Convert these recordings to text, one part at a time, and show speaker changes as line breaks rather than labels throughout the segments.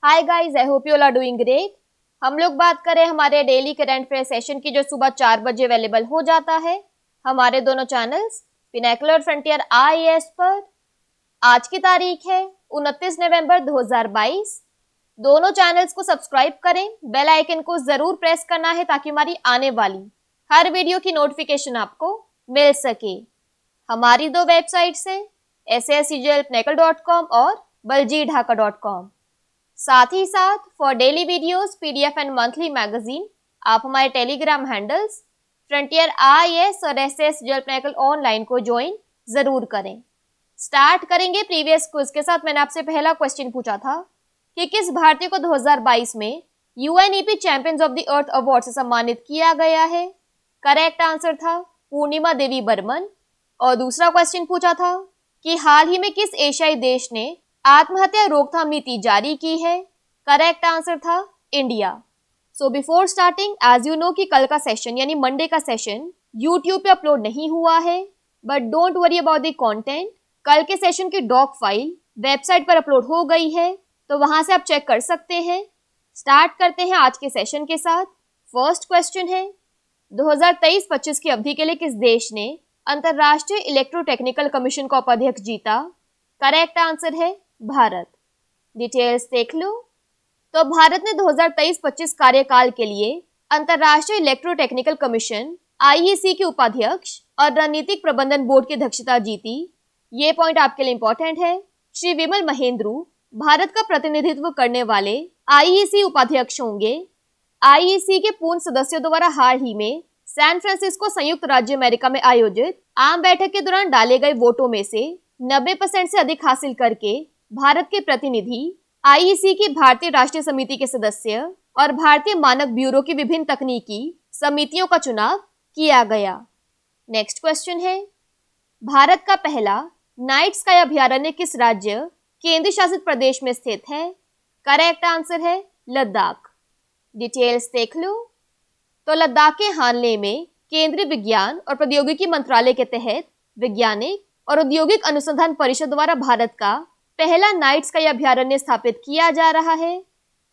Hi guys, I hope you all are doing great. हम लोग बात करें हमारे डेली करंट अफेयर सेशन की, जो सुबह 4 बजे अवेलेबल हो जाता है हमारे दोनों चैनल्स पिनाकल और फ्रंटियर आईएएस पर। आज की तारीख है 29 नवंबर 2022। दोनों चैनल्स को सब्सक्राइब करें, बेल आइकन को जरूर प्रेस करना है ताकि हमारी आने वाली हर वीडियो की नोटिफिकेशन आपको मिल सके। हमारी दो वेबसाइट्स हैं sascglpnacle.com और baljeedhaka.com। साथ ही साथ for daily videos, PDF and monthly magazine आप हमारे टेलीग्राम हैंडल्स फ्रंटियर आईएएस और एसएस जलपनेकल ऑनलाइन को ज्वाइन जरूर करें। स्टार्ट करेंगे प्रीवियस क्विज के साथ। मैंने आपसे पहला क्वेश्चन पूछा था कि किस भारतीय को 2022 में UNEP champions of the earth award से सम्मानित किया गया है। करेक्ट आंसर था पूर्णिमा देवी बर्मन। और दूसरा क्वेश्चन पूछा था कि हाल ही में किस एशियाई देश ने आत्महत्या रोकथाम नीति जारी की है। करेक्ट आंसर था India. So before starting, as you know कि कल का सेशन यानी मंडे का सेशन यूट्यूब पे अपलोड नहीं हुआ है, but don't worry about the content. कल के सेशन की डॉक फाइल वेबसाइट पर अपलोड हो गई है, तो वहां से आप चेक कर सकते हैं। स्टार्ट करते हैं आज के सेशन के साथ। फर्स्ट क्वेश्चन है 2023-25 की अवधि के लिए किस देश ने अंतरराष्ट्रीय इलेक्ट्रोटेक्निकल कमीशन का उपाध्यक्ष जीता। करेक्ट आंसर है भारत। डिटेल्स देख लो। तो भारत ने 2023-25 कार्यकाल के लिए अंतरराष्ट्रीय इलेक्ट्रोटेक्निकल कमीशन आईईसी के उपाध्यक्ष और रणनीतिक प्रबंधन बोर्ड की अध्यक्षता जीती। ये पॉइंट आपके लिए इंपॉर्टेंट है। श्री विमल महेंद्रू भारत का प्रतिनिधित्व करने वाले आईईसी उपाध्यक्ष होंगे। आईईसी के पूर्ण सदस्यों द्वारा हाल ही में सैन फ्रांसिस्को संयुक्त राज्य अमेरिका में आयोजित आम बैठक के दौरान डाले गए वोटों में से 90% से अधिक हासिल करके भारत के प्रतिनिधि आईईसी की भारतीय राष्ट्रीय समिति के सदस्य और भारतीय मानक ब्यूरो की विभिन्न तकनीकी समितियों का चुनाव किया गया। नेक्स्ट क्वेश्चन है भारत का पहला नाइट स्काई अभयारण्य किस राज्य केंद्र शासित प्रदेश में स्थित है। करेक्ट आंसर है लद्दाख। डिटेल्स देख लो। तो लद्दाख के हानले में केंद्रीय विज्ञान और प्रौद्योगिकी मंत्रालय के तहत वैज्ञानिक और औद्योगिक अनुसंधान परिषद द्वारा भारत का पहला नाइट स्काई अभयारण्य स्थापित किया जा रहा है।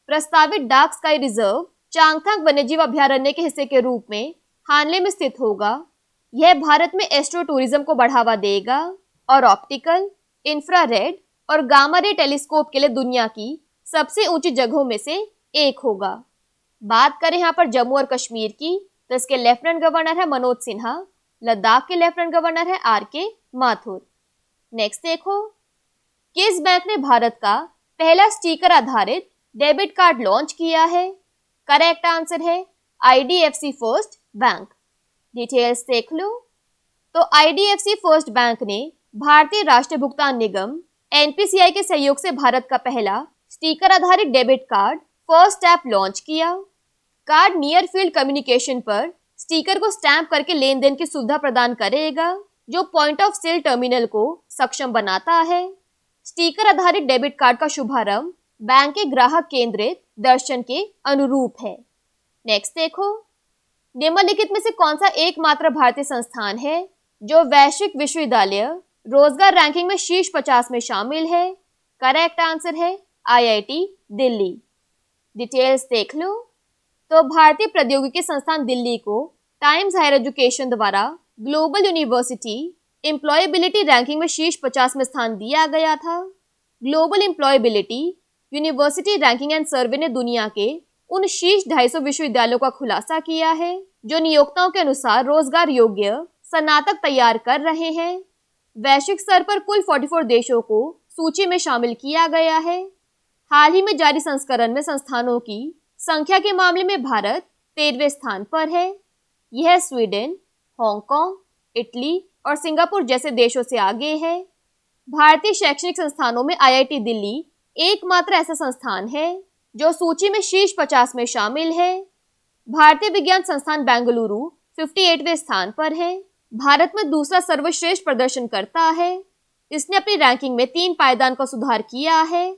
प्रस्तावित डार्क स्काई रिजर्व चांगथांग वन्यजीव अभयारण्य के हिस्से के रूप में हानले में स्थित होगा। यह भारत में एस्ट्रो टूरिज्म को बढ़ावा देगा और ऑप्टिकल, इंफ्रारेड और गामा रे टेलीस्कोप के लिए दुनिया की सबसे ऊंची जगहों में से एक होगा। बात करें यहाँ पर जम्मू और कश्मीर की, तो इसके लेफ्टिनेंट गवर्नर है मनोज सिन्हा। लद्दाख के लेफ्टिनेंट गवर्नर है आर.के. माथुर। नेक्स्ट देखो, किस बैंक ने भारत का पहला स्टिकर आधारित डेबिट कार्ड लॉन्च किया है। करेक्ट आंसर है आईडीएफसी फर्स्ट बैंक। डिटेल्स देख लो। तो आईडीएफसी फर्स्ट बैंक ने भारतीय राष्ट्रीय भुगतान निगम एनपीसीआई के सहयोग से भारत का पहला स्टिकर आधारित debit card first app launch किया। कार्ड नियर फील्ड कम्युनिकेशन पर स्टिकर को स्टैंप करके लेन देन की सुविधा प्रदान करेगा, जो पॉइंट ऑफ सेल टर्मिनल को सक्षम बनाता है। स्टिकर आधारित डेबिट कार्ड का शुभारंभ बैंक के ग्राहक केंद्रित दर्शन के अनुरूप है। नेक्स्ट देखो, निम्नलिखित में से कौन सा एकमात्र भारतीय संस्थान है जो वैश्विक विश्वविद्यालय रोजगार रैंकिंग में शीर्ष 50 में शामिल है। करेक्ट आंसर है आईआईटी दिल्ली। डिटेल्स देख लो। तो भारतीय प्रौद्योगिकी संस्थान दिल्ली को टाइम्स हायर एजुकेशन द्वारा ग्लोबल यूनिवर्सिटी एम्प्लॉयबिलिटी रैंकिंग में शीर्ष 50 में स्थान दिया गया था। Global employability university ranking and सर्वे ने दुनिया के उन शीर्ष 250 विश्वविद्यालयों का खुलासा किया है जो नियोक्ताओं के अनुसार रोजगार योग्य स्नातक तैयार कर रहे हैं। वैश्विक स्तर पर कुल 44 देशों को सूची में शामिल किया गया है। हाल ही में जारी संस्करण में संस्थानों की संख्या के मामले में भारत 13वें स्थान पर है। यह स्वीडन, हांगकांग, इटली और सिंगापुर जैसे देशों से आगे है। भारतीय शैक्षणिक संस्थानों में आईआईटी दिल्ली एकमात्र ऐसा संस्थान है जो सूची में शीर्ष 50 में शामिल है। भारतीय विज्ञान संस्थान बेंगलुरु 58वें स्थान पर है। भारत में दूसरा सर्वश्रेष्ठ प्रदर्शन करता है। इसने अपनी रैंकिंग में 3 पायदान का सुधार किया है।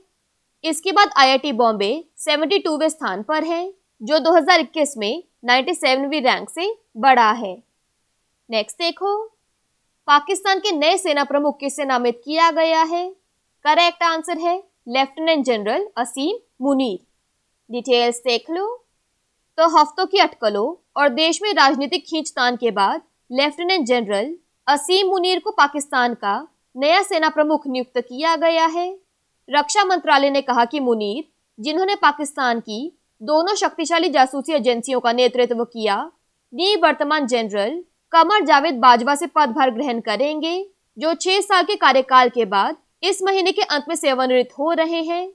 इसके बाद आईआईटी बॉम्बे 72वें स्थान पर है, जो 2021 में 97वीं रैंक से बढ़ा है। नेक्स्ट देखो, पाकिस्तान के नए सेना प्रमुख किसे नामित किया गया है। करेक्ट आंसर है लेफ्टिनेंट जनरल असीम मुनीर। डिटेल्स देख लो। तो हफ्तों की अटकलों और देश में राजनीतिक खींचतान के बाद लेफ्टिनेंट जनरल असीम मुनीर को पाकिस्तान का नया सेना प्रमुख नियुक्त किया गया है। रक्षा मंत्रालय ने कहा कि मुनीर, जिन्होंने पाकिस्तान की दोनों शक्तिशाली जासूसी एजेंसियों का नेतृत्व किया, निवर्तमान जनरल कमर जावेद बाजवा से पदभार ग्रहण करेंगे, जो 6 साल के कार्यकाल के बाद इस महीने के अंत में सेवानिवृत्त हो रहे हैं।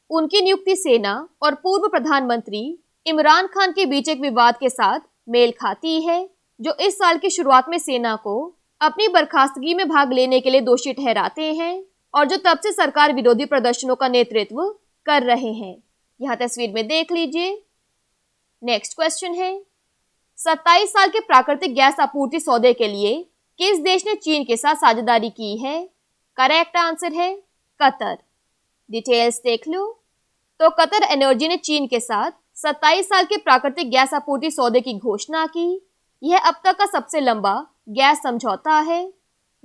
उनकी नियुक्ति सेना और पूर्व प्रधानमंत्री इमरान खान के बीच एक विवाद के साथ मेल खाती है, जो इस साल की शुरुआत में सेना को अपनी बर्खास्तगी में भाग लेने के लिए दोषी ठहराते हैं और जो तब से सरकार विरोधी प्रदर्शनों का नेतृत्व कर रहे हैं। यहाँ तस्वीर में देख लीजिए। नेक्स्ट क्वेश्चन है, 27 साल के प्राकृतिक गैस आपूर्ति सौदे के लिए किस देश ने चीन के साथ साझेदारी की है? करेक्ट आंसर है कतर। डिटेल्स देख लो। तो कतर एनर्जी ने चीन के साथ 27 साल के प्राकृतिक गैस आपूर्ति सौदे की घोषणा की। यह अब तक का सबसे लंबा गैस समझौता है।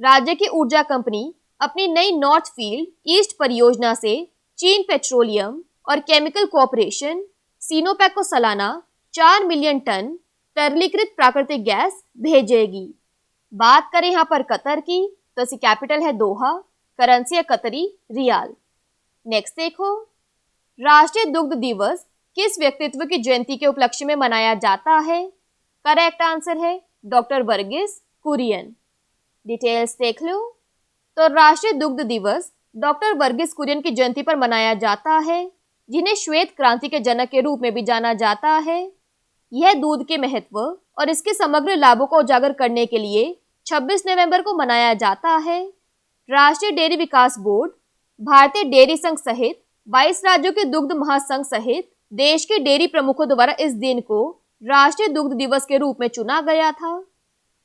राज्य की ऊर्जा कंपनी अपनी नई नॉर्थ फील्ड ईस्ट परियोजना से चीन पेट्रोलियम और केमिकल कॉरपोरेशन सिनोपेक को सालाना 4 मिलियन टन तरलीकृत प्राकृतिक गैस भेजेगी। बात करें यहाँ पर कतर की, तो इसकी कैपिटल है दोहा, करेंसी है कतरी रियाल। नेक्स्ट देखो, राष्ट्रीय दुग्ध दिवस किस व्यक्तित्व की जयंती के उपलक्ष्य में मनाया जाता है? करेक्ट आंसर है डॉक्टर वर्गीस कुरियन। डिटेल्स देख लो। तो राष्ट्रीय दुग्ध दिवस डॉक्टर वर्गीस कुरियन की जयंती पर मनाया जाता है, जिन्हें श्वेत क्रांति के जनक के रूप में भी जाना जाता है। यह दूध के महत्व और इसके समग्र लाभों को उजागर करने के लिए 26 नवंबर को मनाया जाता है। राष्ट्रीय डेयरी विकास बोर्ड, भारतीय डेयरी संघ सहित 22 राज्यों के दुग्ध महासंघ सहित देश के डेयरी प्रमुखों द्वारा इस दिन को राष्ट्रीय दुग्ध दिवस के रूप में चुना गया था।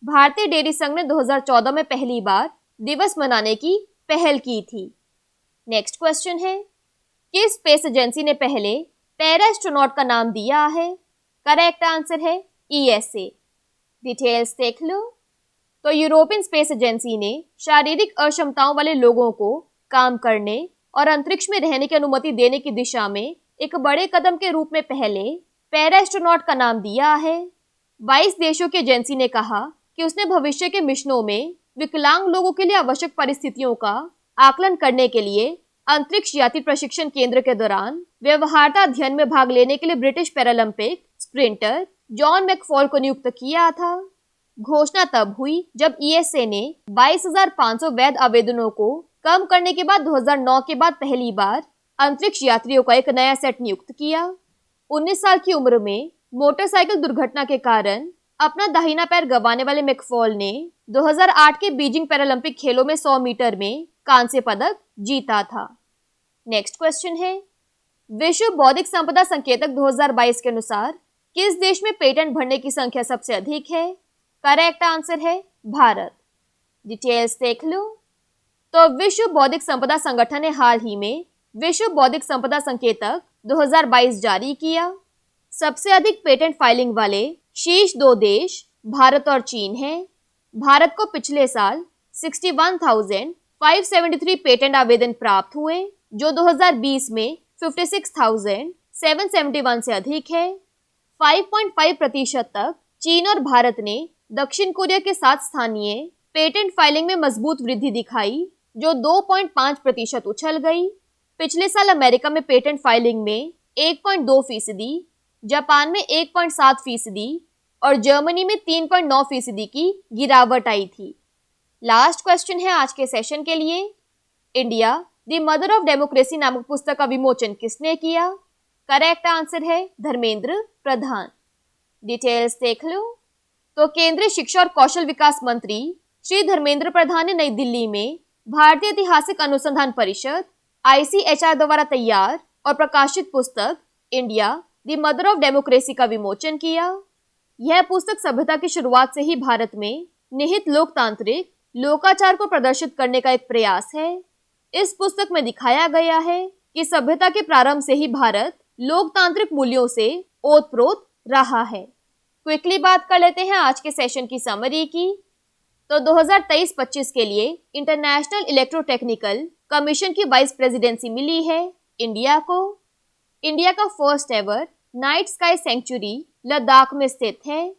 भारतीय डेयरी संघ ने 2014 में पहली बार दिवस मनाने की पहल की थी। नेक्स्ट क्वेश्चन है, किस स्पेस एजेंसी ने पहले पैरा एस्ट्रोनॉट का नाम दिया है? करेक्ट आंसर है ESA। डिटेल्स देख लो। तो यूरोपियन स्पेस एजेंसी ने शारीरिक अक्षमताओं वाले लोगों को काम करने और अंतरिक्ष में रहने की अनुमति देने की दिशा में एक बड़े कदम के रूप में पहले पैरा एस्ट्रोनॉट का नाम दिया है। 22 देशों की एजेंसी ने कहा कि उसने भविष्य के मिशनों में विकलांग लोगों के लिए आवश्यक परिस्थितियों का आकलन करने के लिए अंतरिक्ष यात्री प्रशिक्षण केंद्र के दौरान व्यवहार्यता अध्ययन में भाग लेने के लिए British Paralympic sprinter John McFall को नियुक्त किया था। घोषणा तब हुई जब ESA ने 22,500 वैध आवेदनों को कम करने के बाद 2009 के बाद पहली बार अंतरिक्ष यात्रियों का एक नया सेट नियुक्त किया। 19 साल की उम्र में मोटरसाइकिल दुर्घटना के कारण अपना दाहिना पैर गंवाने वाले मैकफॉल ने 2008 के बीजिंग पैरालंपिक खेलों में 100 मीटर में कांस्य पदक जीता था। नेक्स्ट क्वेश्चन है, विश्व बौद्धिक संपदा संकेतक 2022 के अनुसार किस देश में पेटेंट भरने की संख्या सबसे अधिक है? करेक्ट आंसर है भारत। डिटेल्स देख लो। तो विश्व बौद्धिक संपदा संगठन ने हाल ही में विश्व बौद्धिक संपदा संकेतक 2022 जारी किया। सबसे अधिक पेटेंट फाइलिंग वाले शीर्ष 2 देश भारत और चीन हैं। भारत को पिछले साल 61,573 पेटेंट आवेदन प्राप्त हुए, जो 2020 में 56,771 से अधिक है। 5.5% तक चीन और भारत ने दक्षिण कोरिया के साथ स्थानीय पेटेंट फाइलिंग में मजबूत वृद्धि दिखाई, जो 2.5% उछल गई। पिछले साल अमेरिका में पेटेंट फाइलिंग में 1.2%, जापान में 1.7% और जर्मनी में 3.9% की गिरावट आई थी। लास्ट क्वेश्चन है आज के सेशन के लिए, India the mother of democracy नामक पुस्तक का विमोचन किसने किया? करेक्ट आंसर है धर्मेंद्र प्रधान। डिटेल्स देख लो। तो केंद्रीय शिक्षा और कौशल विकास मंत्री श्री धर्मेंद्र प्रधान ने नई दिल्ली में भारतीय ऐतिहासिक अनुसंधान परिषद ICHR द्वारा तैयार और प्रकाशित पुस्तक India the mother of democracy का विमोचन किया। यह पुस्तक सभ्यता की शुरुआत से ही भारत में निहित लोकतांत्रिक लोकाचार को प्रदर्शित करने का एक प्रयास है। इस पुस्तक में दिखाया गया है कि सभ्यता के प्रारंभ से ही भारत लोकतांत्रिक मूल्यों से ओतप्रोत रहा है। क्विकली बात कर लेते हैं आज के सेशन की समरी की। तो 2023-25 के लिए इंटरनेशनल इलेक्ट्रोटेक्निकल कमीशन की वाइस प्रेसिडेंसी मिली है इंडिया को। इंडिया का first ever night sky sanctuary Ladakh में स्थित है।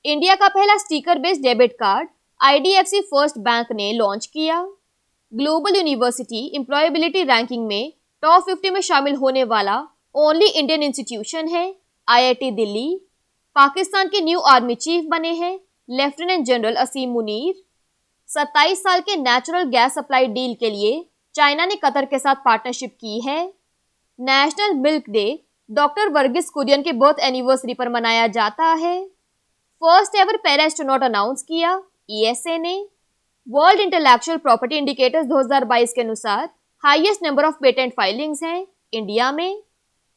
इंडिया का पहला sticker based debit card IDFC first bank ने लॉन्च किया। ग्लोबल यूनिवर्सिटी एम्प्लॉयबिलिटी रैंकिंग में टॉप 50 में शामिल होने वाला ओनली इंडियन इंस्टीट्यूशन है IIT दिल्ली। पाकिस्तान के न्यू आर्मी चीफ बने हैं लेफ्टिनेंट जनरल असीम मुनीर। 27 साल के नेचुरल गैस सप्लाई डील के लिए चाइना ने कतर के साथ पार्टनरशिप की है। National milk day doctor Verghese Kurien के बर्थ एनिवर्सरी पर मनाया जाता है। First ever para astronaut announce किया ESA ने। वर्ल्ड इंटेलेक्चुअल प्रॉपर्टी इंडिकेटर्स 2022 के अनुसार highest number of patent filings हैं इंडिया में।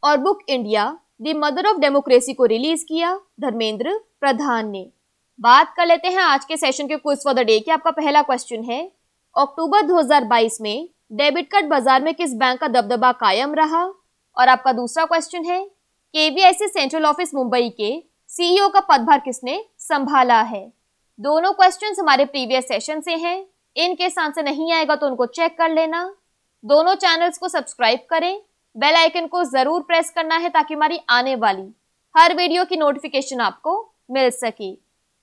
और book India the mother of democracy को रिलीज किया धर्मेंद्र प्रधान ने। बात कर लेते हैं आज के सेशन के क्विज फॉर द डे की। आपका पहला क्वेश्चन है, अक्टूबर 2022 में डेबिट कार्ड बाजार में किस बैंक का दबदबा कायम रहा? और आपका दूसरा क्वेश्चन है, KVIC सेंट्रल ऑफिस मुंबई के CEO का पदभार किसने संभाला है? दोनों क्वेश्चंस हमारे प्रीवियस सेशन से हैं। इनके आंसर नहीं आएगा तो उनको चेक कर लेना। दोनों चैनल्स को सब्सक्राइब करें, बेल आइकन को जरूर प्रेस करना है ताकि हमारी आने वाली हर वीडियो की नोटिफिकेशन आपको मिल सके।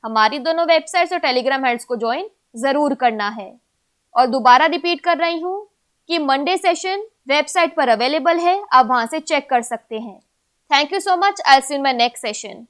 हमारी दोनों वेबसाइट्स और टेलीग्राम हैंडल्स को ज्वाइन जरूर करना है। और दोबारा रिपीट कर रही हूँ कि मंडे सेशन वेबसाइट पर अवेलेबल है, आप वहां से चेक कर सकते हैं। Thank you so much. I will see you in my next session.